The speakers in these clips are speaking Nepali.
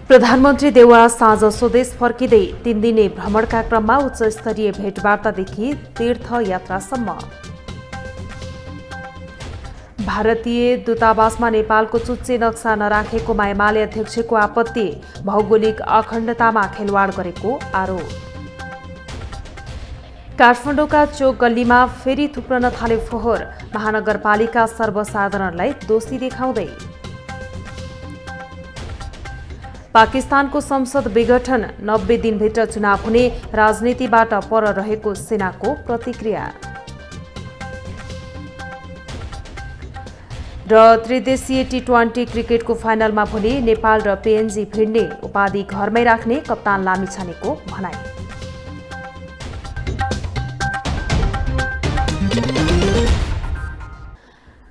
प्रधानमन्त्री देउवा साँझ स्वदेश फर्किँदै 3 दिने भ्रमणका क्रममा उच्चस्तरीय भेटवार्तादेखि तीर्थयात्रासम्म। भारतीय दूतावासमा नेपालको चुच्चे नक्सा नराखेकोमा एमाले अध्यक्षको आपत्ति, भौगोलिक अखण्डतामा खेलवाड गरेको आरोप। काठमाडौँका चोक गल्लीमा फेरि थुप्रन थाले फोहोर, महानगरपालिका सर्वसाधारणलाई दोषी देखाउँदै। पाकिस्तानको संसद विघटन, 90 दिनभित्र चुनाव हुने, राजनीतिबाट पर रहेको सेनाको प्रतिक्रिया। र त्रिदेशीय टी20 क्रिकेटको फाइनलमा भोलि नेपाल र पीएनजी भिड्ने, उपाधि घरमै राख्ने कप्तान लामिछानेको भनाई।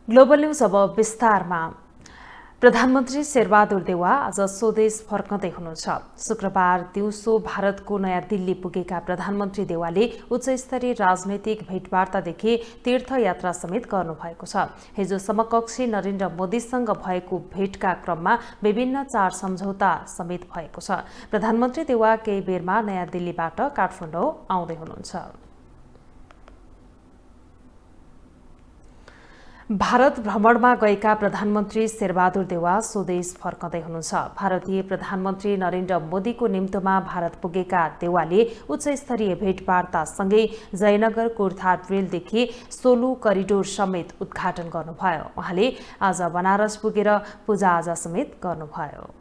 ग्लोबल न्यूज अब विस्तारमा। प्रधानमन्त्री शेरबहादुर देउवा आज स्वदेश फर्कँदै हुनुहुन्छ। शुक्रबार दिउँसो भारतको नयाँ दिल्ली पुगेका प्रधानमन्त्री देउवाले उच्चस्तरीय राजनैतिक भेटवार्तादेखि तीर्थयात्रा समेत गर्नुभएको छ। हिजो समकक्षी नरेन्द्र मोदीसँग भएको भेटका क्रममा विभिन्न चार सम्झौता समेत भएको छ। प्रधानमन्त्री देउवा केही बेरमा नयाँ दिल्लीबाट काठमाडौँ आउँदै हुनुहुन्छ। भारत भ्रमणमा गएका प्रधानमन्त्री शेरबहादुर देउवा स्वदेश फर्कँदै हुनुहुन्छ। भारतीय प्रधानमन्त्री नरेन्द्र मोदीको निम्तोमा भारत पुगेका देउवाले उच्चस्तरीय भेटवार्तासँगै जयनगर कुर्थार रेलदेखि सोलु करिडोर समेत उद्घाटन गर्नुभयो। उहाँले आज बनारस पुगेर पूजाआजा समेत गर्नुभयो।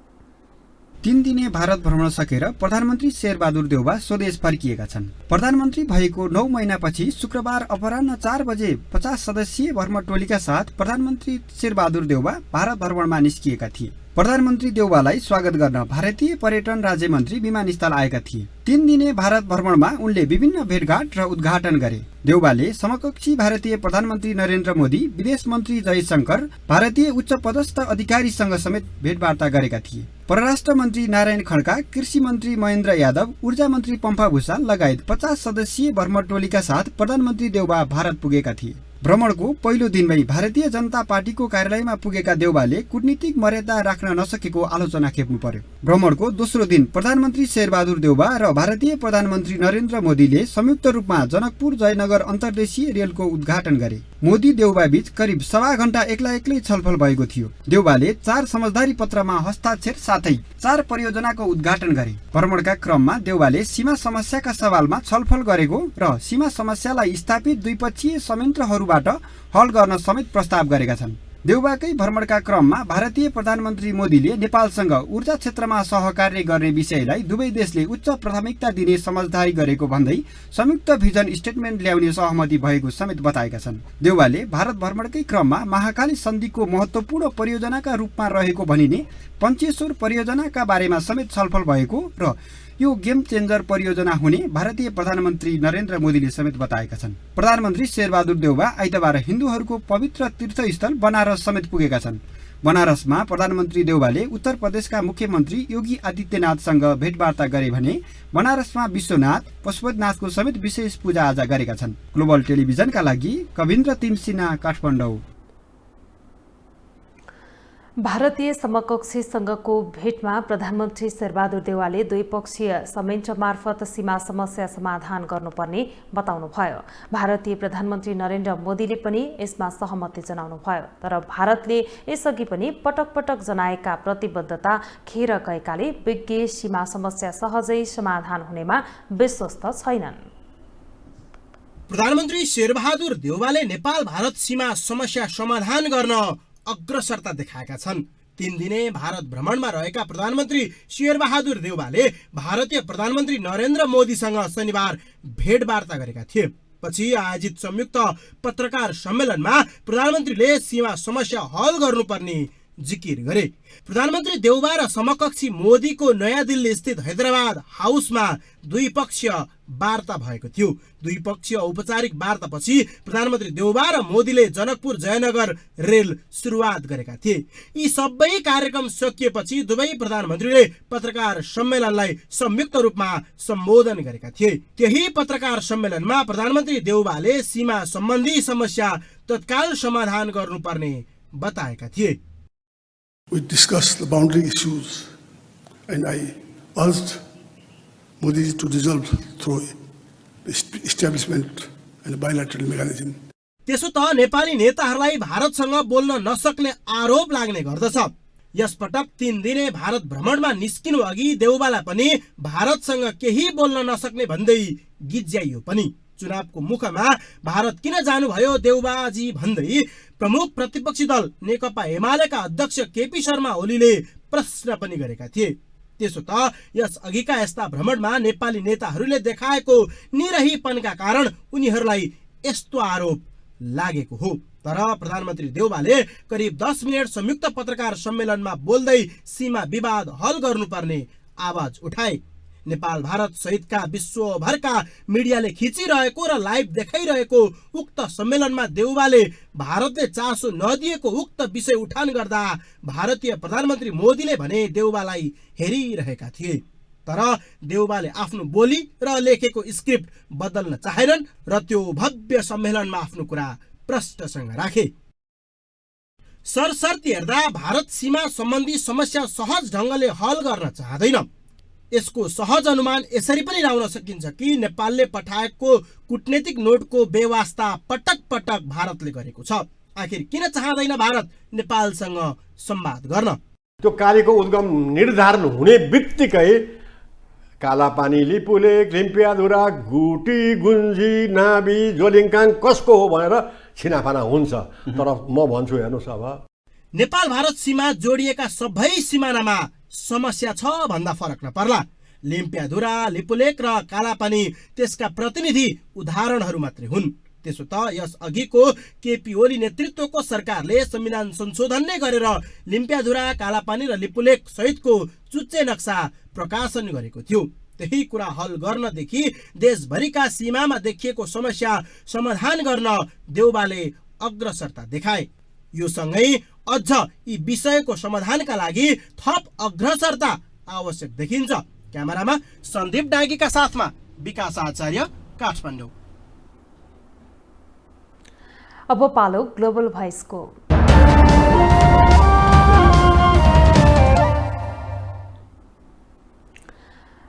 3 दिने भारत भ्रमण सकेर प्रधानमन्त्री शेरबहादुर देउवा स्वदेश फर्किएका छन्। प्रधानमन्त्री भएको 9 महिनापछि शुक्रबार अपराह्न 4 बजे 50 सदस्यीय भ्रमण टोलीका साथ प्रधानमन्त्री शेरबहादुर देउवा भारत भ्रमणमा निस्किएका थिए। प्रधानमन्त्री देउवालाई स्वागत गर्न भारतीय पर्यटन राज्य मन्त्री विमानस्थल आएका थिए। 3 दिने भारत भ्रमणमा उनले विभिन्न भेटघाट र उद्घाटन गरे। देउवाले समकक्षी भारतीय प्रधानमन्त्री नरेन्द्र मोदी, विदेश मन्त्री जयशंकर, भारतीय उच्च पदस्थ अधिकारीसँग समेत भेटवार्ता गरेका थिए। परराष्ट्र मन्त्री नारायण खड्का, कृषि मन्त्री महेन्द्र यादव, ऊर्जा मन्त्री पम्फा भूषाल लगायत 50 सदस्यीय भ्रमण टोलीका साथ प्रधानमन्त्री देउवा भारत पुगेका थिए। भ्रमणको पहिलो दिनमै भारतीय जनता पार्टीको कार्यालयमा पुगेका देउवाले कूटनीतिक मर्यादा राख्न नसकेको आलोचना खेप्नु पर्यो। भ्रमणको दोस्रो दिन प्रधानमन्त्री शेरबहादुर देउवा र भारतीय प्रधानमन्त्री नरेन्द्र मोदीले संयुक्त रूपमा जनकपुर जयनगर अन्तर्देशीय रेलको उद्घाटन गरे। मोदी देउवा बीच करिब 1.5 घण्टा एक्लै छलफल भएको थियो। देउवाले 4 समझदारी पत्रमा हस्ताक्षर साथै 4 परियोजनाको उद्घाटन गरे। भ्रमणका क्रममा देउवाले सीमा समस्याका सवालमा छलफल गरेको र सीमा समस्यालाई स्थापित द्विपक्षीय संयन्त्रहरूबाट हल गर्न समेत प्रस्ताव गरेका छन्। देउवाकै भ्रमणका क्रममा भारतीय प्रधानमन्त्री मोदीले नेपालसँग ऊर्जा क्षेत्रमा सहकार्य गर्ने विषयलाई दुवै देशले उच्च प्राथमिकता दिने समझदारी गरेको भन्दै संयुक्त भिजन स्टेटमेन्ट ल्याउने सहमति भएको समेत बताएका छन्। देउवाले भारत भ्रमणकै क्रममा महाकाली सन्धिको महत्त्वपूर्ण परियोजनाका रूपमा रहेको भनिने पञ्चेश्वर परियोजनाका बारेमा समेत छलफल भएको र यो गेम चेन्जर परियोजना हुने भारतीय प्रधानमन्त्री नरेन्द्र मोदीले समेत बताएका छन्। प्रधानमन्त्री शेरबहादुर देउवा आइतबार हिन्दूहरूको पवित्र तीर्थस्थल बनारस समेत पुगेका छन्। बनारसमा प्रधानमन्त्री देउवाले उत्तर प्रदेशका मुख्यमन्त्री योगी आदित्यनाथसँग भेटवार्ता गरे भने बनारसमा विश्वनाथ पशुपतिनाथको समेत विशेष पूजाआजा गरेका छन्। ग्लोबल टेलिभिजनका लागि कविन्द्र तिमसिना, काठमाडौँ। भारतीय समकक्षीसँगको भेटमा प्रधानमन्त्री शेरबहादुर देउवाले द्विपक्षीय संयन्त्र मार्फत सीमा समस्या समाधान गर्नुपर्ने बताउनुभयो। भारतीय प्रधानमन्त्री नरेन्द्र मोदीले पनि यसमा सहमति जनाउनुभयो। तर भारतले यसअघि पनि पटक पटक जनाएका प्रतिबद्धता खेर गएकाले विज्ञ सीमा समस्या सहजै समाधान हुनेमा विश्वस्त छैनन्। प्रधानमन्त्री शेरबहादुर देउवाले नेपाल भारत सीमा समस्या समाधान गर्न अग्रसरता देखाएका छन्। 3 दिने भारत भ्रमणमा रहेका प्रधानमन्त्री शेरबहादुर देउवाले भारतीय प्रधानमन्त्री नरेन्द्र मोदीसँग शनिबार भेटवार्ता गरेका थिए। पछि आयोजित संयुक्त पत्रकार सम्मेलनमा प्रधानमन्त्रीले सीमा समस्या हल गर्नुपर्ने जिकिर गरे। प्रधानमन्त्री देउवा र समकक्षी मोदीको नयाँ दिल्ली स्थित हैदराबाद हाउसमा द्विपक्षीय वार्ता भएको थियो। द्विपक्षीय औपचारिक वार्तापछि प्रधानमन्त्री देउवा र मोदीले जनकपुर जयनगर रेल सुरुवात गरेका थिए। यी सबै कार्यक्रम सकिएपछि दुवै प्रधानमन्त्रीले पत्रकार सम्मेलनलाई संयुक्त रूपमा सम्बोधन गरेका थिए। त्यही पत्रकार सम्मेलनमा प्रधानमन्त्री देउवाले सीमा सम्बन्धी समस्या तत्काल समाधान गर्नुपर्ने बताएका थिए। We discussed the boundary issues and I urged Modi to resolve through establishment and bilateral mechanism. त्यसो त नेपाली नेताहरूलाई भारतसँग बोल्न नसक्ने आरोप लाग्ने गर्दछ। यसपटक 3 दिने भारत भ्रमणमा निस्किनु अघि देउबालाई पनि भारतसँग केही बोल्न नसक्ने भन्दै गिज्याइयो पनि। चुनावको मुखमा भारत किन जानुभयो देउबाजी भन्दै प्रमुख प्रतिपक्षी दल नेकपा एमालेका अध्यक्ष केपी शर्मा ओलीले प्रश्न पनि गरेका थिए। त्यसो त यस अघिका यस्ता भ्रमणमा नेपाली नेताहरूले देखाएको निरहीपनका कारण उनीहरूलाई यस्तो आरोप लागेको हो। तर प्रधानमन्त्री देउबाले करिब 10 मिनट संयुक्त पत्रकार सम्मेलनमा बोल्दै सीमा विवाद हल गर्नुपर्ने आवाज उठाए। नेपाल भारत सहितका विश्वभरका मिडियाले खिचिरहेको र लाइभ देखाइरहेको उक्त सम्मेलनमा देउबाले भारतले चासो नदिएको उक्त विषय उठान गर्दा भारतीय प्रधानमन्त्री मोदीले भने देउबालाई हेरिरहेका थिए। तर देउबाले आफ्नो बोली र लेखेको स्क्रिप्ट बदल्न चाहेनन् र त्यो भव्य सम्मेलनमा आफ्नो कुरा प्रष्टसँग राखे। सरसर्ती हेर्दा भारत सीमा सम्बन्धी समस्या सहज ढङ्गले हल गर्न चाहदैन। यसको सहज अनुमान यसरी पनि लगाउन सकिन्छ कि नेपालले पठाएको कूटनीतिक नोटको बेवास्ता पटक पटक भारतले गरेको छ। आखिर किन चाहदैन भारत नेपालसँग संवाद गर्न? त्यो कार्यको उद्गम निर्धारण हुने बित्तिकै कालापानी, लिपुलेक, लिम्पियाधुरा, गुटी, गुन्जी, नाबी, जोलिङकाङ कसको हो भनेर छिनाफाना हुन्छ। तर म भन्छु हेर्नुहोस्, अब नेपाल भारत सीमा जोडिएका सबै सिमानामा समस्या छ भन्दा फरक नपर्ला। लिम्पियाधुरा, लिपुलेक र कालापानी त्यसका प्रतिनिधि उदाहरणहरू मात्रै हुन्। त्यसो त यस अघिको केपी ओली नेतृत्वको सरकारले संविधान संशोधन नै गरेर लिम्पियाधुरा, कालापानी र लिपुलेक सहितको चुच्चे नक्सा प्रकाशन गरेको थियो। त्यही कुरा हल गर्नदेखि देशभरिका सीमामा देखिएको समस्या समाधान गर्न देउबाले अग्रसरता देखाए। यो सँगै अझ यी विषयको समाधानका लागि थप अग्रसरता आवश्यक देखिन्छ। क्यामेरामा सन्दीप डाँगीका साथमा विकास आचार्य, काठमाडौँ। अब पालो ग्लोबल भोइसको।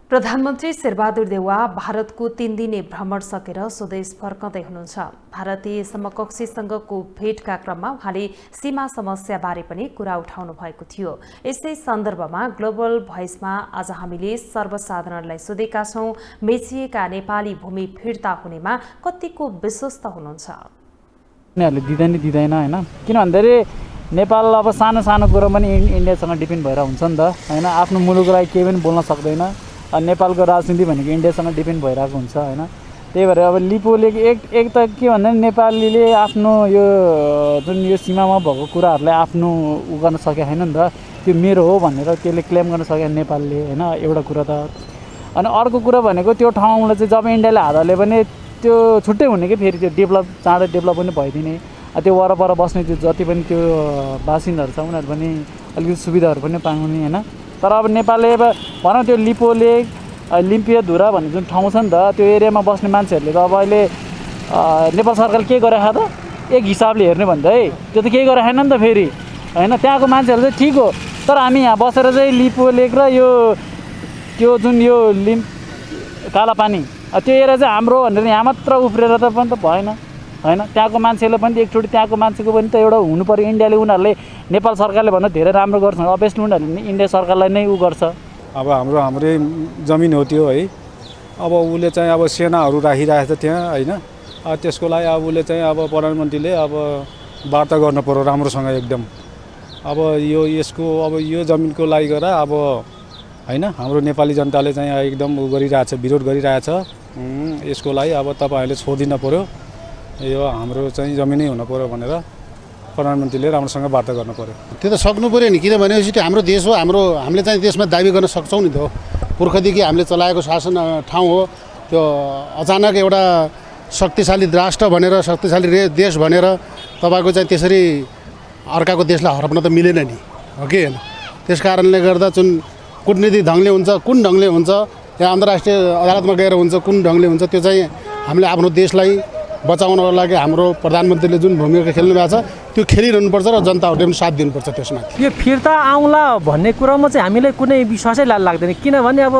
प्रधानमन्त्री शेरबहादुर देउवा भारतको 3 दिने भ्रमण सकेर स्वदेश फर्कँदै हुनुहुन्छ। भारतीय समकक्षीसँगको भेटका क्रममा उहाँले सीमा समस्याबारे पनि कुरा उठाउनु भएको थियो। यसै सन्दर्भमा ग्लोबल भोइसमा आज हामीले सर्वसाधारणलाई सोधेका छौं, मेचिएका नेपाली भूमि फिर्ता हुनेमा कतिको विश्वस्त हुनुहुन्छ? उनीहरूले दिँदैन हैन, किन भन्दाखेरि नेपाल अब सानो सानो कुरो पनि इन्डियासँग डिपेन्ड भएर हुन्छ नि त हैन। आफ्नो मुलुकलाई केही पनि बोल्न सक्दैन। नेपालको राजनीति भनेको इन्डियासँग डिपेन्ड भइरहेको हुन्छ हैन। त्यही भएर अब लिपोले एक त के भन्दा नेपालीले आफ्नो यो जुन यो सीमामा भएको कुराहरूलाई आफ्नो उ गर्न सकेको छैन नि त। त्यो मेरो हो भनेर त्यसले क्लेम गर्न सक्यो नेपालले हैन, एउटा कुरा त। अनि अर्को कुरा भनेको त्यो ठाउँलाई चाहिँ जब इन्डियाले हात हाले भने त्यो छुट्टै हुने कि फेरि त्यो डेभलप चाँडै डेभलप पनि भइदिने। त्यो वरपर बस्ने त्यो जति पनि त्यो बासिन्दाहरू छ उनीहरू पनि अलिकति सुविधाहरू पनि पाउने हैन। तर अब नेपालले अब भनौँ त्यो लिपोलेक, लिम्पियाधुरा भन्ने जुन ठाउँ छ नि त, त्यो एरियामा बस्ने मान्छेहरूले त अब अहिले नेपाल सरकारले के गरेको त एक हिसाबले हेर्ने भन्दा है त्यो त केही गरेको छैन नि त फेरि हैन। त्यहाँको मान्छेहरू चाहिँ ठिक हो, तर हामी यहाँ बसेर चाहिँ लिपोलेक र यो त्यो जुन यो कालापानी त्यो एरिया चाहिँ हाम्रो भनेर यहाँ मात्र उफ्रेर त पनि त भएन हैन। त्यहाँको मान्छेले पनि एकचोटि त्यहाँको मान्छेको पनि त एउटा हुनु पर्यो। इन्डियाले उनीहरूले नेपाल सरकारले भन्दा धेरै राम्रो गर्छ, अभियसली उनीहरूले इन्डिया सरकारलाई नै उ गर्छ। अब हाम्रै जमिन हो त्यो है। अब उसले चाहिँ अब सेनाहरू राखिरहेको छ त्यहाँ हैन। त्यसको लागि अब उसले चाहिँ अब प्रधानमन्त्रीले अब वार्ता गर्नु पर्यो राम्रोसँग एकदम। अब यो यसको अब यो जमिनको लागि गरेर अब हैन हाम्रो नेपाली जनताले चाहिँ एकदम उ गरिरहेछ, विरोध गरिरहेछ। यसको लागि अब तपाईहरुले छोडिदिन पर्यो, यो हाम्रो चाहिँ जमिनै हुनु पर्यो भनेर प्रधानमन्त्रीले राम्रोसँग वार्ता गर्नु पर्यो। त्यो त सक्नु पर्यो नि, किनभनेपछि त्यो हाम्रो देश हो, हामीले चाहिँ देशमा दाबी गर्न सक्छौँ नि त। पुर्खादेखि हामीले चलाएको शासन ठाउँ हो त्यो। अचानक एउटा शक्तिशाली राष्ट्र भनेर, शक्तिशाली देश भनेर तपाईँको चाहिँ त्यसरी अर्काको देशलाई हराउन त मिलेन नि, हो कि होइन? त्यस कारणले गर्दा जुन कूटनीतिक ढङ्गले हुन्छ, कुन ढङ्गले हुन्छ, या अन्तर्राष्ट्रिय अदालतमा गएर हुन्छ, कुन ढङ्गले हुन्छ, त्यो चाहिँ हामीले आफ्नो देशलाई बचाउनको लागि हाम्रो प्रधानमन्त्रीले जुन भूमिका खेल्नु भएको छ त्यो खेलिरहनुपर्छ र जनताहरूले पनि साथ दिनुपर्छ त्यसमा। यो फिर्ता आउँला भन्ने कुरामा चाहिँ हामीलाई कुनै विश्वासै लाग्दैन, किनभने अब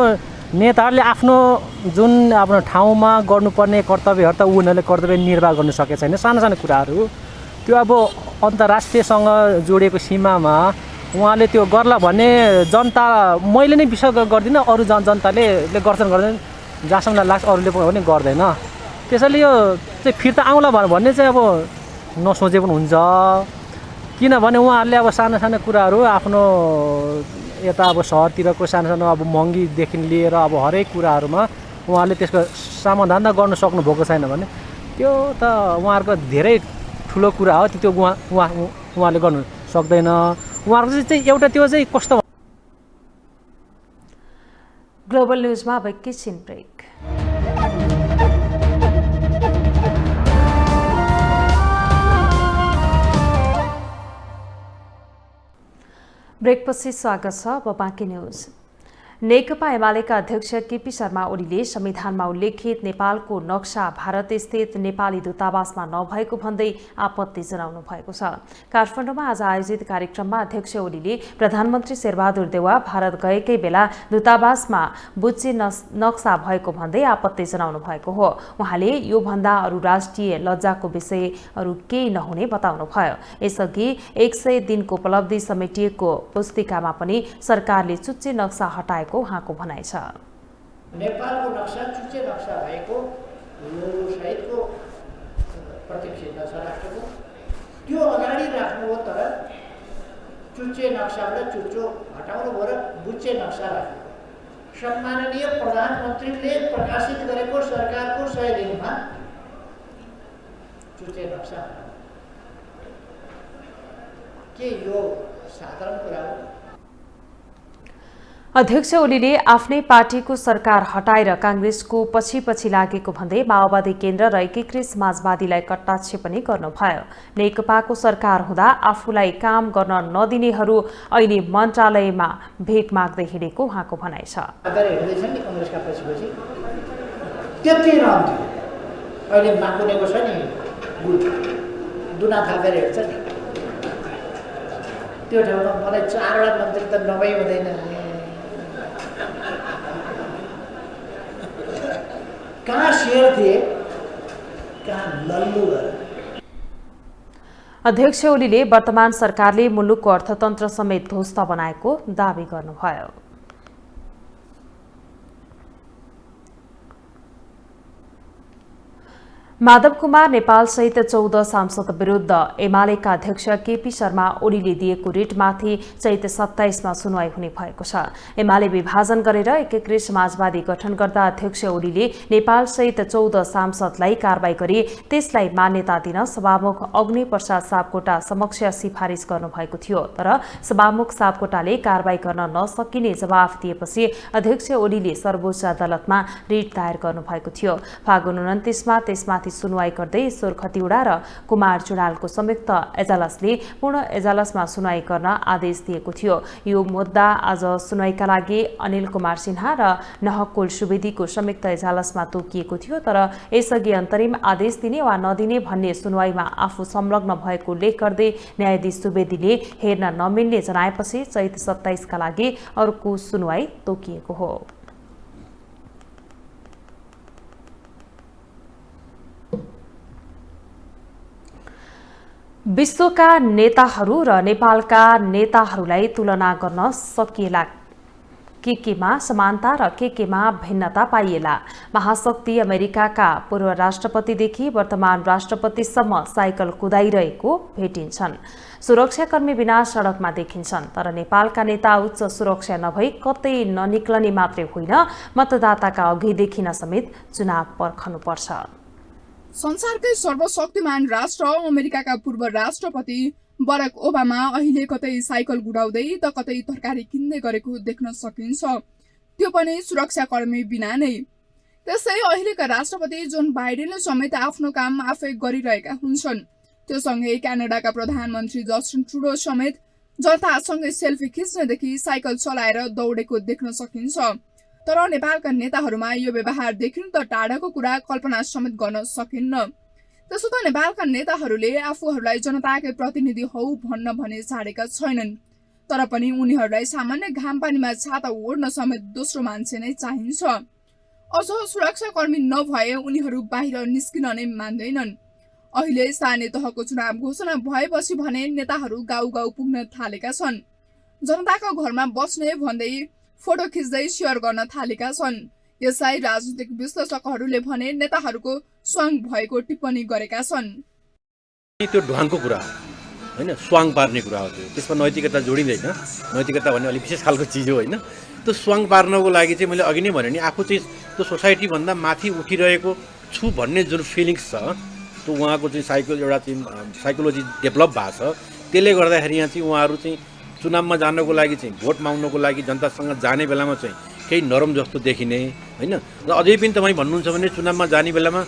नेताहरूले आफ्नो जुन आफ्नो ठाउँमा गर्नुपर्ने कर्तव्यहरू त उनीहरूले कर्तव्य निर्वाह गर्न सकेको छैन। सानो सानो कुराहरू त्यो अब अन्तर्राष्ट्रियसँग जोडिएको सीमामा उहाँले त्यो गर्ला भन्ने जनता मैले नै विश्वास गर्दिनँ, अरू जनताले गर्दैन जहाँसम्म लाग्छ अरूले पनि गर्दैन। त्यसैले यो चाहिँ फिर्ता आउँला भन्ने चाहिँ अब नसोचे पनि हुन्छ, किनभने उहाँहरूले अब सानो सानो कुराहरू आफ्नो यता अब सहरतिरको सानो सानो अब महँगीदेखि लिएर अब हरेक कुराहरूमा उहाँहरूले त्यसको समाधान त गर्न सक्नुभएको छैन भने त्यो त उहाँहरूको धेरै ठुलो कुरा हो, त्यो उहाँले गर्नु सक्दैन। उहाँहरूको चाहिँ एउटा त्यो चाहिँ कस्तो। ग्लोबल न्युजमा अब एकैछिन ब्रेक। ब्रेकपछि स्वागत छ। अब बाँकी न्युज। नेकपा एमालेका अध्यक्ष केपी शर्मा ओलीले संविधानमा उल्लेखित नेपालको नक्सा भारत स्थित नेपाली दूतावासमा नभएको भन्दै आपत्ति जनाउनु भएको छ। काठमाडौँमा आज आयोजित कार्यक्रममा अध्यक्ष ओलीले प्रधानमन्त्री शेरबहादुर देउवा भारत गएकै बेला दूतावासमा बुच्चे नक्सा भएको भन्दै आपत्ति जनाउनु भएको हो। उहाँले यो भन्दा अरू राष्ट्रिय लज्जाको विषयहरू केही नहुने बताउनुभयो। यसअघि 100 दिनको उपलब्धि समेटिएको पुस्तिकामा पनि सरकारले चुच्चे नक्सा हटाएको उहाँको भनाइ छ। नेपालको नक्सा चुच्चे नक्सा भएको लोगो सहितको प्रत्यक्ष नक्सा राष्ट्रको त्यो अगाडि राख्नु हो, तर चुच्चे नक्साबाट चुच्चो हटाउनु भयो र बुच्चे नक्सा राख्नु। सम्माननीय प्रधानमन्त्रीले प्रकाशित गरेको सरकारको 100 दिनमा चुच्चे नक्सा के यो साधारण कुरा हो? अध्यक्ष ओलीले आफ्नै पार्टीको सरकार हटाएर कांग्रेसको पछि लागेको भन्दै माओवादी केन्द्र र एकीकृत समाजवादीलाई कटाक्ष पनि गर्नुभयो। नेकपाको सरकार हुँदा आफूलाई काम गर्न नदिनेहरू अहिले मन्त्रालयमा भेट माग्दै हिँडेको उहाँको भनाइ छ। अहिले माकुनेको छ नि दुना थापेर हेर्छ नि, त्यो ठाउँमा मलाई 4वटा मन्त्री त नभई हुँदैन। कहाँ शेर थिए, कहाँ लल्लु। अध्यक्ष ओलीले वर्तमान सरकारले मुलुकको अर्थतन्त्र समेत ध्वस्त बनाएको दावी गर्नुभयो। माधव कुमार नेपाल सहित 14 सांसद विरुद्ध एमालेका अध्यक्ष केपी शर्मा ओलीले दिएको रिटमाथि चैत 27मा सुनवाई हुने भएको छ। एमाले विभाजन गरेर एकीकृत समाजवादी गठन गर्दा अध्यक्ष ओलीले नेपाल सहित 14 सांसदलाई कारबाही गरी त्यसलाई मान्यता दिन सभामुख अग्नि प्रसाद सापकोटा समक्ष सिफारिस गर्नुभएको थियो, तर सभामुख सापकोटाले कारबाही गर्न नसकिने जवाफ दिएपछि अध्यक्ष ओलीले सर्वोच्च अदालतमा रिट दायर गर्नुभएको थियो। फागुन 29मा त्यसमाथि सुनवाई गर्दै ईश्वर खतिवडा र कुमार चुडालको संयुक्त एजालसले पूर्ण एजालसमा सुनवाई गर्न आदेश दिएको थियो। यो मुद्दा आज सुनवाईका लागि अनिल कुमार सिन्हा र नहकुल सुवेदीको संयुक्त एजालसमा तोकिएको थियो, तर यसअघि अन्तरिम आदेश दिने वा नदिने भन्ने सुनवाईमा आफू संलग्न भएको उल्लेख गर्दै न्यायाधीश सुवेदीले हेर्न नमिल्ने जनाएपछि चैत 27 का लागि अर्को सुनवाई तोकिएको हो। विश्वका नेताहरू र नेपालका नेताहरूलाई तुलना गर्न सकिएला, केमा समानता र केमा भिन्नता पाइएला। महाशक्ति अमेरिकाका पूर्व राष्ट्रपतिदेखि वर्तमान राष्ट्रपतिसम्म साइकल कुदाइरहेको भेटिन्छन्। सुरक्षाकर्मी बिना सडकमा देखिन्छन्, तर नेपालका नेता उच्च सुरक्षा नभई कतै ननिक्लने मात्रै होइन, मतदाताका अघि देखिन समेत चुनाव पर्खनुपर्छ। संसारकै सर्वशक्तिमान राष्ट्र अमेरिकाका पूर्व राष्ट्रपति बराक ओबामा अहिले कतै साइकल गुडाउँदै त कतै तरकारी किन्दै गरेको देख्न सकिन्छ, त्यो पनि सुरक्षाकर्मी बिना नै। त्यसै अहिलेका राष्ट्रपति जोन बाइडेनले समेत आफ्नो काम आफै गरिरहेका हुन्छन्। त्यो सँगै क्यानाडाका प्रधानमन्त्री जस्टिन ट्रुडो समेत जनतासँगै सेल्फी खिच्नदेखि साइकल चलाएर दौडेको देख्न सकिन्छ। तर नेपालका नेताहरूमा यो व्यवहार देखिनु त टाढाको कुरा, कल्पना समेत गर्न सकिन्न। त्यसो त नेपालका नेताहरूले आफूहरूलाई जनताकै प्रतिनिधि हौ भन्न भने छाडेका छैनन्, तर पनि उनीहरूलाई सामान्य घामपानीमा छाता ओढ्न समेत दोस्रो मान्छे नै चाहिन्छ। अझ सुरक्षाकर्मी नभए उनीहरू बाहिर निस्किन नै मान्दैनन्। अहिले स्थानीय तहको चुनाव घोषणा भएपछि भने नेताहरू गाउँ गाउँ पुग्न थालेका छन्। जनताको घरमा बस्ने भन्दै फोटो खिच्दै सेयर गर्न थालेका छन्। यसलाई राजनीतिक विश्लेषकहरूले भने नेताहरूको स्वाङ भएको टिप्पणी गरेका छन्। त्यो ढुवाङको कुरा होइन, स्वाङ पार्ने कुरा हो। त्यसमा नैतिकता जोडिँदैन। नैतिकता भन्ने अलिक विशेष खालको चिज हो होइन। त्यो स्वाङ पार्नको लागि चाहिँ मैले अघि नै भने नि आफू चाहिँ त्यो सोसाइटीभन्दा माथि उठिरहेको छु भन्ने जुन फिलिङ्स छ, त्यो उहाँको चाहिँ साइकोलोजी डेभलप भएको छ। त्यसले गर्दाखेरि यहाँ चाहिँ उहाँहरू चाहिँ चुनावमा जानको लागि चाहिँ भोट माग्नको लागि जनतासँग जाने बेलामा चाहिँ केही नरम जस्तो देखिने होइन। र अझै पनि तपाईँ भन्नुहुन्छ भने चुनावमा जाने बेलामा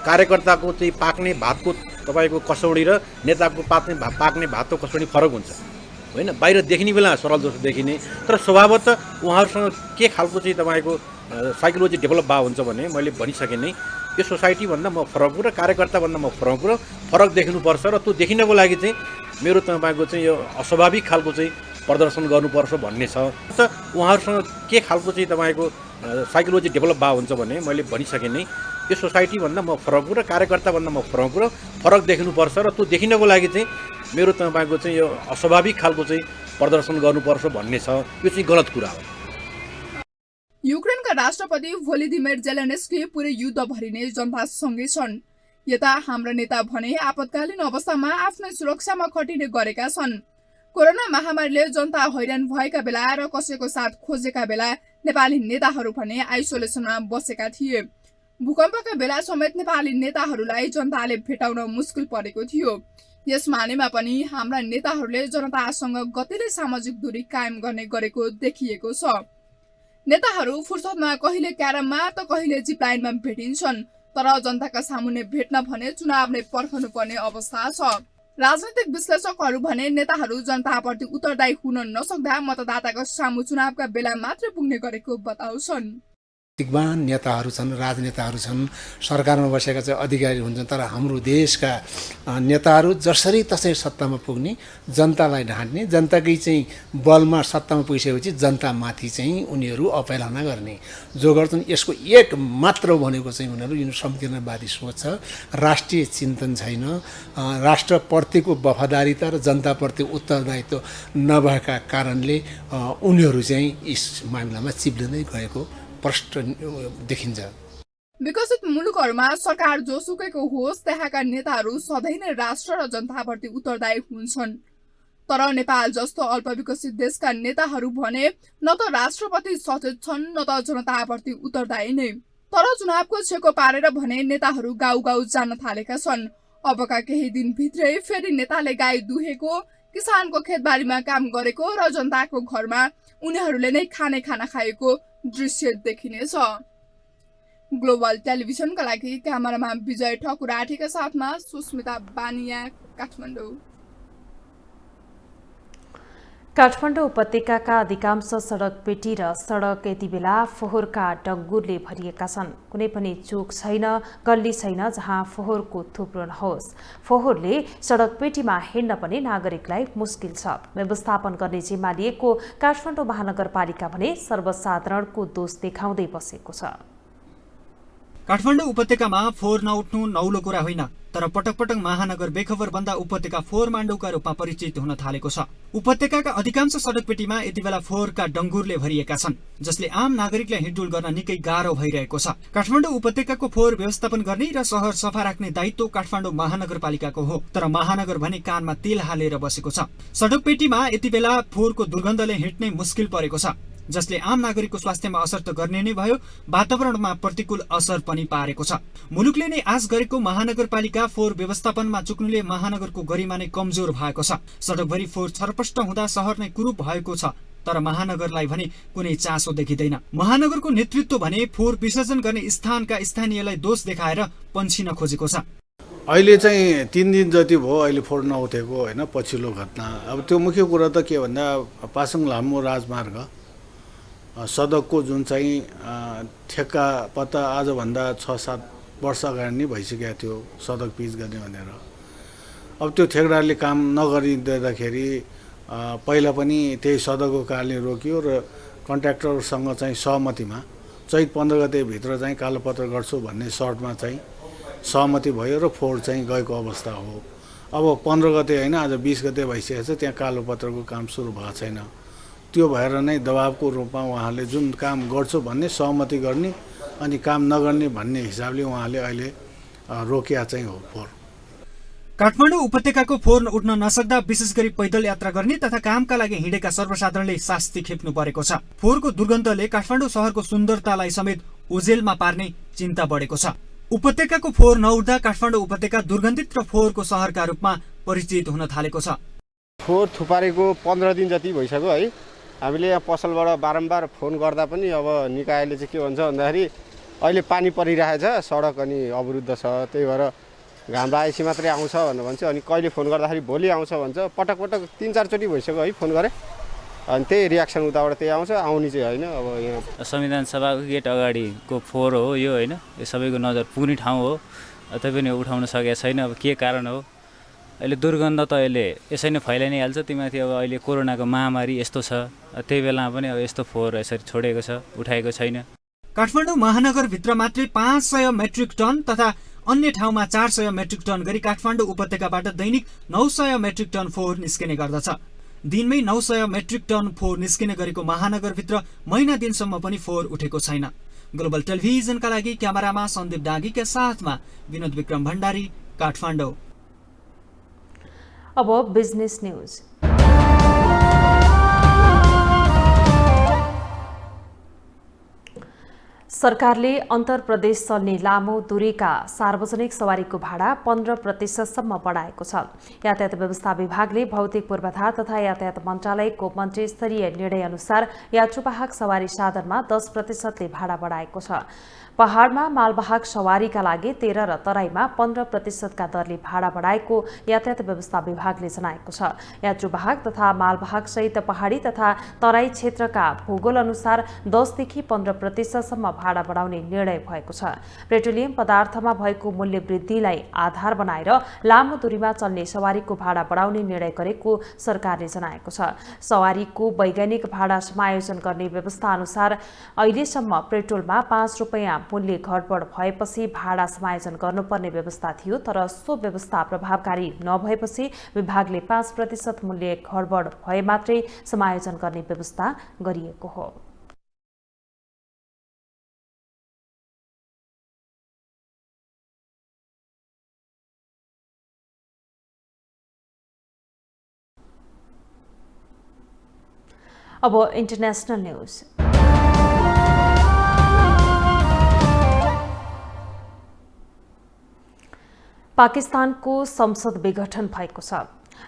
कार्यकर्ताको चाहिँ पाक्ने भातको तपाईँको कसौडी र नेताको पाक्ने भातको कसौडी फरक हुन्छ होइन। बाहिर देखिने बेला सरल जस्तो देखिने, तर स्वभावतः उहाँहरूसँग के खालको चाहिँ तपाईँको साइकोलोजी डेभलप भएको हुन्छ भने मैले भनिसकेँ नै, यो सोसाइटीभन्दा म फरक हो र कार्यकर्ताभन्दा म फरक हो र फरक देखिनुपर्छ। र त्यो देखिनको लागि चाहिँ मेरो तपाईँको चाहिँ यो अस्वाभाविक खालको चाहिँ प्रदर्शन गर्नुपर्छ भन्ने छ। त उहाँहरूसँग के खालको चाहिँ तपाईँको साइकोलोजी डेभलप भएको हुन्छ भने मैले भनिसकेँ नै, यो सोसाइटीभन्दा म फरक हो र कार्यकर्ताभन्दा म फरक हो र फरक देखिनुपर्छ। र त्यो देखिनको लागि चाहिँ मेरो तपाईँको चाहिँ यो अस्वाभाविक खालको चाहिँ प्रदर्शन गर्नुपर्छ भन्ने छ। यो चाहिँ गलत कुरा हो। युक्रेनका राष्ट्रपति भोलोदिमिर जेलेन्स्की पुरै युद्धभरि नै जनतासँगै छन्। यता हाम्रा नेता भने आपतकालीन अवस्थामा आफ्नै सुरक्षामा खटिने गरेका छन्। कोरोना महामारीले जनता हैरान भएका बेला र कसैको साथ खोजेका बेला नेपाली नेताहरू भने आइसोलेसनमा बसेका थिए। भूकम्पका बेला समेत नेपाली नेताहरूलाई जनताले भेटाउन मुस्किल परेको थियो। यस मानेमा पनि हाम्रा नेताहरूले जनतासँग गतिले सामाजिक दूरी कायम गर्ने गरेको देखिएको छ। नेताहरू फुर्सदमा कहिले क्यारममा त कहिले जिपलाइनमा भेटिन्छन्, तर जनताका सामुन्ने भेट्न भने चुनाव नै पर्खनु पर्ने अवस्था छ। राजनीतिक विश्लेषकहरू भने नेताहरू जनताप्रति उत्तरदायी हुन नसक्दा मतदाताको सामु चुनावका बेला मात्र पुग्ने गरेको बताउँछन्। दिग्वान नेताहरू छन्, राजनेताहरू छन्, सरकारमा बसेका चाहिँ अधिकारी हुन्छन्, तर हाम्रो देशका नेताहरू जसरी तसरी सत्तामा पुग्ने, जनतालाई ढाँट्ने, जनताकै चाहिँ बलमा सत्तामा पुगिसकेपछि जनतामाथि चाहिँ उनीहरू अपहेलना गर्ने जो गर्छन्। यसको एक मात्र भनेको चाहिँ उनीहरू यो संकीर्णवादी सोच छ, राष्ट्रिय चिन्तन छैन, राष्ट्रप्रतिको वफादारीता र जनताप्रति उत्तरदायित्व नभएका कारणले उनीहरू चाहिँ यस मामिलामा चिप्लिँदै गएको प्रष्ट देखिन्छ। विकसित मुलुकहरूमा सरकार जोसुकैको होस् त्यहाँका नेताहरू सधैँ नै राष्ट्र र जनताप्रति उत्तरदायी हुन्छन्, तर नेपाल जस्तो अल्पविकसित देशका नेताहरू भने न त राष्ट्रप्रति सचेत छन् न त जनताप्रति उत्तरदायी नै। तर चुनावको छेको पारेर भने नेताहरू गाउँ गाउँ जान थालेका छन्। अबका केही दिनभित्रै फेरि नेताले गाई दुहेको, किसानको खेतबारीमा काम गरेको र जनताको घरमा उनीहरूले नै खाने खाना खाएको दृश्य देखिनेछ। ग्लोबल टेलिभिजनका लागि क्यामेरामा विजय ठकुराठीका साथमा सुस्मिता बानिया, काठमाडौँ। काठमाडौँ उपत्यकाका अधिकांश सडक पेटी र सडक यति बेला फोहोरका डङ्गुरले भरिएका छन्। कुनै पनि चोक छैन, गल्ली छैन जहाँ फोहोरको थुप्रो नहोस्। फोहोरले सडक पेटीमा हिँड्न पनि नागरिकलाई मुस्किल छ। व्यवस्थापन गर्ने जिम्मा लिएको काठमाडौँ महानगरपालिका भने सर्वसाधारणको दोष देखाउँदै बसेको छ। काठमाडौँ उपत्यकामा फोहोर नउठ्नु नौलो कुरा होइन, तर पटक पटक महानगर बेखबर बन्दा उपत्यका फोहोर माण्डौका रूपमा परिचित हुन थालेको छ। उपत्यकाका अधिकांश सडकपेटीमा यति बेला फोहोरका डङ्गुरले भरिएका छन्, जसले आम नागरिकलाई हिँडडुल गर्न निकै गाह्रो भइरहेको छ। काठमाडौँ उपत्यकाको फोहोर व्यवस्थापन गर्ने र शहर सफा राख्ने दायित्व काठमाडौँ महानगरपालिकाको हो, तर महानगर भने कानमा तेल हालेर बसेको छ। सडकपेटीमा यति बेला फोहोरको दुर्गन्धले हिँड्नै मुस्किल परेको छ, जसले आम नागरिकको स्वास्थ्यमा असर त गर्ने नै भयो, वातावरणमा प्रतिकूल असर पनि पारेको छ। मुलुकले नै आश गरेको महानगरपालिका फोहोर व्यवस्थापनमा चुक्नुले महानगरको गरिमा नै कमजोर भएको छ। सडकभरि फोहोर छरपष्ट हुँदा शहर नै कुरूप भएको छ, तर महानगरलाई भने कुनै चासो देखिँदैन। महानगरको नेतृत्व भने फोहोर विसर्जन गर्ने स्थानका स्थानीयलाई दोष देखाएर पन्छिन खोजेको छ। अहिले चाहिँ 3 दिन जति भयो अहिले फोहोर नउठेको होइन, पछिल्लो घटना। अब त्यो मुख्य कुरा त के भन्दा पासाङ लामो राजमार्ग सडकको जुन चाहिँ ठेक्का पत्ता आजभन्दा 6-7 वर्ष अगाडि नै भइसकेको थियो सडक पिच गर्ने भनेर। अब त्यो ठेकेदारले काम नगरिदिँदाखेरि पहिला पनि त्यही सडकको कारणले रोकियो र कन्ट्र्याक्टरसँग चाहिँ सहमतिमा चैत 15 गतेभित्र चाहिँ कालोपत्र गर्छु भन्ने सर्टमा चाहिँ सहमति भयो र फोहोर चाहिँ गएको अवस्था हो। अब 15 गते होइन, आज 20 गते भइसकेको छ, त्यहाँ कालोपत्रको काम सुरु भएको छैन। त्यो भएर नै दबावको रूपमा उहाँले जुन काम गर्छु भन्ने सहमति गर्ने अनि काम नगर्ने भन्ने हिसाबले उहाँले अहिले रोकिया चाहिँ हो फोहोर। काठमाडौँ उपत्यकाको फोहोर उठ्न नसक्दा विशेष गरी पैदल यात्रा गर्ने तथा कामका लागि हिँडेका सर्वसाधारणले शास्ति खेप्नु परेको छ। फोहोरको दुर्गन्धले काठमाडौँ शहरको सुन्दरतालाई समेत ओझेलमा पार्ने चिन्ता बढेको छ। उपत्यकाको फोहोर नउठ्दा काठमाडौँ उपत्यका दुर्गन्धित र फोहोरको शहरका रूपमा परिचित हुन थालेको छ। फोहोर थुपारेको 15 दिन जति भइसक्यो है। हामीले यहाँ पसलबाट बारम्बार फोन गर्दा पनि अब निकायले चाहिँ के भन्छ भन्दाखेरि अहिले पानी परिरहेछ, सडक अनि अवरुद्ध छ, त्यही भएर घाम लागेपछि मात्रै आउँछ भनेर भन्छ। अनि कहिले फोन गर्दाखेरि भोलि आउँछ भन्छ। पटक पटक 3-4 चोटि भइसक्यो है फोन गरेँ, अनि त्यही रियाक्सन उताबाट त्यही आउँछ, आउने चाहिँ होइन। अब यहाँ संविधान सभाको गेट अगाडिको फोहोर हो यो होइन, यो सबैको नजर पुग्ने ठाउँ हो, तैपनि उठाउन सकेको छैन। अब के कारण हो? अहिले दुर्गन्ध त अहिले यसै नै फैलाइ नै हाल्छ। त्यहीमाथि अब अहिले कोरोनाको महामारी यस्तो छ, त्यही बेलामा पनि अब यस्तो फोहोर यसरी छोडेको छ, उठाएको छैन। काठमाडौँ महानगरभित्र मात्रै 500 मेट्रिक टन तथा अन्य ठाउँमा 400 मेट्रिक टन गरी काठमाडौँ उपत्यकाबाट दैनिक 900 मेट्रिक टन फोहोर निस्किने गर्दछ। दिनमै 900 मेट्रिक टन फोहोर निस्किने गरेको महानगरभित्र महिना दिनसम्म पनि फोहोर उठेको छैन। ग्लोबल टेलिभिजनका लागि क्यामेरामा सन्दीप डाँगीका साथमा विनोद विक्रम भण्डारी, काठमाडौँ। अब बिजनेस न्यूज। सरकारले अन्तरप्रदेश चल्ने लामो दूरीका सार्वजनिक सवारीको भाडा 15% बढाएको छ। यातायात व्यवस्था विभागले भौतिक पूर्वाधार तथा यातायात मन्त्रालयको मन्त्रीस्तरीय निर्णय अनुसार यात्रुवाहक सवारी साधनमा 10%ले भाडा बढाएको छ। पहाडमा मालवाहक सवारीका लागि 13 र तराईमा 15% का दरले भाडा बढाएको यातायात व्यवस्था विभागले जनाएको छ। यात्रुवाहक तथा मालवाहक सहित पहाडी तथा तराई क्षेत्रका भूगोल अनुसार 10 देखि 15% सम्म भाडा बढाउने निर्णय भएको छ। पेट्रोलियम पदार्थमा भएको मूल्य वृद्धिलाई आधार बनाएर लामो दूरीमा चल्ने सवारीको भाडा बढाउने निर्णय गरेको सरकारले जनाएको छ। सवारीको वैज्ञानिक भाडा समायोजन गर्ने व्यवस्था अनुसार अहिलेसम्म पेट्रोलमा 5 रुपैयाँ मूल्य घटबढ भएपछि भाडा समायोजन गर्नुपर्ने व्यवस्था थियो, तर सो व्यवस्था प्रभावकारी नभएपछि विभागले 5% मूल्य घटबढ भए मात्रै समायोजन गर्ने व्यवस्था गरिएको हो। अब इन्टरनेशनल न्यूज। पाकिस्तानको संसद विघटन भएको छ।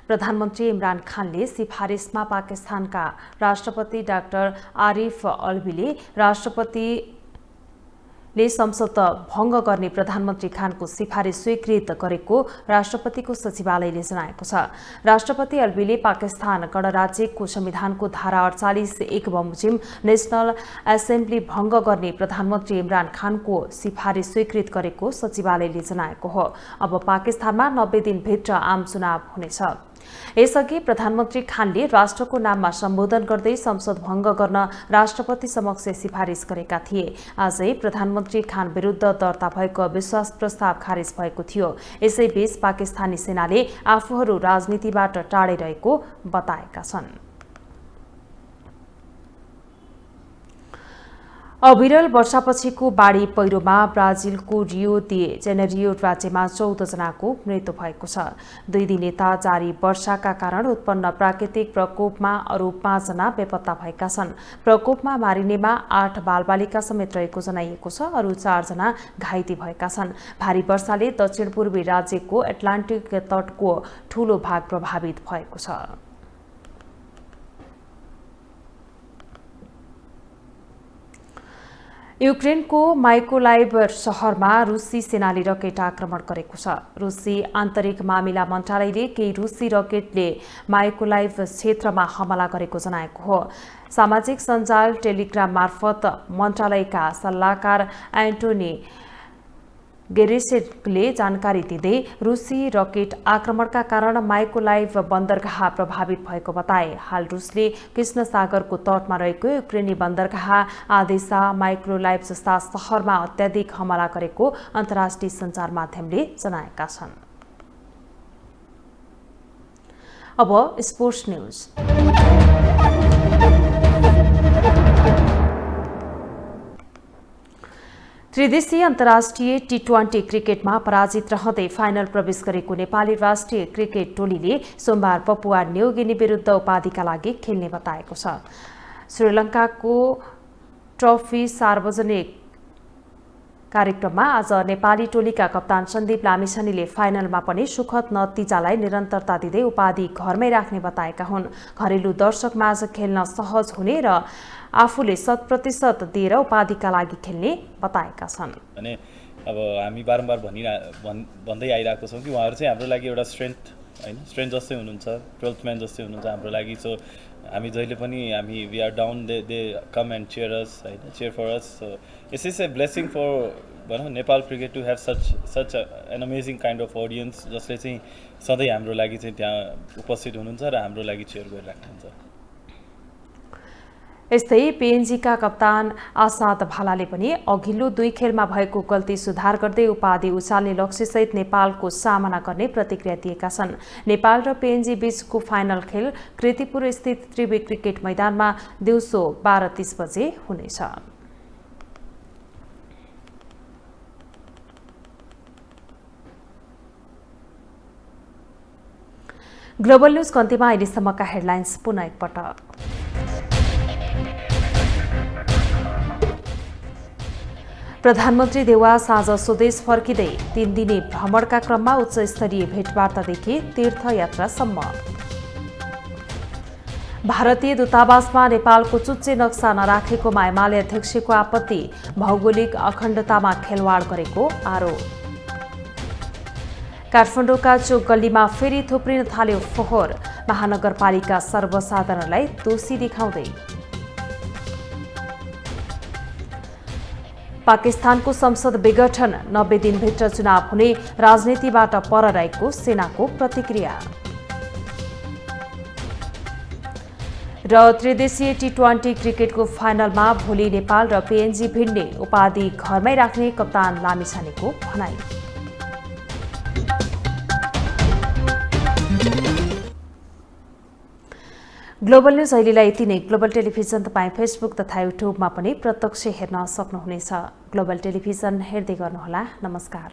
प्रधानमन्त्री इमरान खानले सिफारिसमा पाकिस्तानका राष्ट्रपति डाक्टर आरिफ अलवीले राष्ट्रपतिले संसद भङ्ग गर्ने प्रधानमन्त्री खानको सिफारिस स्वीकृत गरेको राष्ट्रपतिको सचिवालयले जनाएको छ। राष्ट्रपति अलवीले पाकिस्तान गणराज्यको संविधानको धारा 48(1) बमोजिम नेशनल एसेम्ब्ली भङ्ग गर्ने प्रधानमन्त्री इमरान खानको सिफारिस स्वीकृत गरेको सचिवालयले जनाएको हो। अब पाकिस्तानमा 90 दिनभित्र आम चुनाव हुनेछ। यसअघि प्रधानमन्त्री खानले राष्ट्रको नाममा सम्बोधन गर्दै संसद भङ्ग गर्न राष्ट्रपति समक्ष सिफारिस गरेका थिए। आजै प्रधानमन्त्री खान विरुद्ध दर्ता भएको अविश्वास प्रस्ताव खारेज भएको थियो। यसैबीच पाकिस्तानी सेनाले आफूहरू राजनीतिबाट टाढै रहेको बताएका छन्। अविरल वर्षापछिको बाढी पहिरोमा ब्राजिलको रियो दि जेनेरियो राज्यमा 14 जनाको मृत्यु भएको छ। 2 दिन यता जारी वर्षाका कारण उत्पन्न प्राकृतिक प्रकोपमा अरू 5 जना बेपत्ता भएका छन्। प्रकोपमा मारिनेमा 8 बालबालिका समेत रहेको जनाइएको छ। अरू 4 जना घाइते भएका छन्। भारी वर्षाले दक्षिण पूर्वी राज्यको एटलान्टिक तटको ठूलो भाग प्रभावित भएको छ। युक्रेनको माइकोलाइभ शहरमा रुसी सेनाले रकेट आक्रमण गरेको छ। रुसी आन्तरिक मामिला मन्त्रालयले केही रुसी रकेटले माइकोलाइभ क्षेत्रमा हमला गरेको जनाएको हो। सामाजिक सञ्जाल टेलिग्राम मार्फत मन्त्रालयका सल्लाहकार एन्टोनी गेरेसेटले जानकारी दिँदै रुसी रकेट आक्रमणका कारण माइकोलाइभ बन्दरगाह प्रभावित भएको बताए। हाल रुसले कृष्ण सागरको तटमा रहेको युक्रेनी बन्दरगाह आदेसा माइकोलाइभ जस्ता शहरमा अत्याधिक हमला गरेको अन्तर्राष्ट्रिय सञ्चार माध्यमले जनाएका छन्। अब स्पोर्ट्स न्यूज। त्रिदेशीय अन्तर्राष्ट्रिय टी20 क्रिकेटमा पराजित रहँदै फाइनल प्रवेश गरेको नेपाली राष्ट्रिय क्रिकेट टोलीले सोमबार पपुवा न्यू गिनी विरुद्ध उपाधिका लागि खेल्ने बताएको छ। श्रीलङ्काको ट्रफी सार्वजनिक कार्यक्रममा आज नेपाली टोलीका कप्तान सन्दीप लामिछानेले फाइनलमा पनि सुखद नतिजालाई निरन्तरता दिँदै उपाधि घरमै राख्ने बताएका हुन्। घरेलु दर्शकमाझ खेल्न सहज हुने र आफूले 100% दिएर उपाधिका लागि खेल्ने बताएका छन्। अनि अब हामी बारम्बार भन्दै आइरहेको छौँ कि उहाँहरू चाहिँ हाम्रो लागि एउटा स्ट्रेन्थ जस्तै हुनुहुन्छ, 12th म्यान जस्तै हुनुहुन्छ हाम्रो लागि। सो हामी जहिले पनि we are down they come and cheer us होइन, cheer for us. So it's is a blessing for भनौँ Nepal cricket to have such an amazing kind of audience जसले चाहिँ सधैँ हाम्रो लागि चाहिँ त्यहाँ उपस्थित हुनुहुन्छ र हाम्रो लागि चियर गरिराख्नुहुन्छ। यस्तै पिएनजीका कप्तान आसाद भालाले पनि अघिल्लो 2 खेलमा भएको गल्ती सुधार गर्दै उपाधि उचाल्ने लक्ष्यसहित नेपालको सामना गर्ने प्रतिक्रिया दिएका छन्। नेपाल र पिएनजी बीचको फाइनल खेल कृतिपुर स्थित त्रिवे क्रिकेट मैदानमा दिउँसो 12:30 बजे हुनेछ। ग्लोबल न्यूज कन्तीमा अहिलेसम्मका हेडलाइन्स पुनः एकपटक। प्रधानमन्त्री देउवा साँझ स्वदेश फर्किँदै 3 दिने भ्रमणका क्रममा उच्च स्तरीय भेटवार्तादेखि तीर्थयात्रासम्म। भारतीय दूतावासमा नेपालको चुच्चे नक्सा नराखेकोमा एमाले अध्यक्षको आपत्ति, भौगोलिक अखण्डतामा खेलवाड गरेको आरोप। काठमाडौँका चोक गल्लीमा फेरि थुप्रिन थाल्यो फोहोर, महानगरपालिका सर्वसाधारणलाई दोषी देखाउँदै। पाकिस्तानको संसद विघटन, 90 दिनभित्र चुनाव हुने, राजनीतिबाट पर रहेको सेनाको प्रतिक्रिया। र त्रिदेशीय टी20 क्रिकेटको फाइनलमा भोलि नेपाल र पिएनजी भिड्ने, उपाधि घरमै राख्ने कप्तान लामिछानेको भनाई। ग्लोबल न्यूज अहिलेलाई यति नै। ग्लोबल टेलिभिजन तपाईँ फेसबुक तथा युट्युबमा पनि प्रत्यक्ष हेर्न सक्नुहुनेछ। ग्लोबल टेलिभिजन हेर्दै गर्नुहोला। नमस्कार।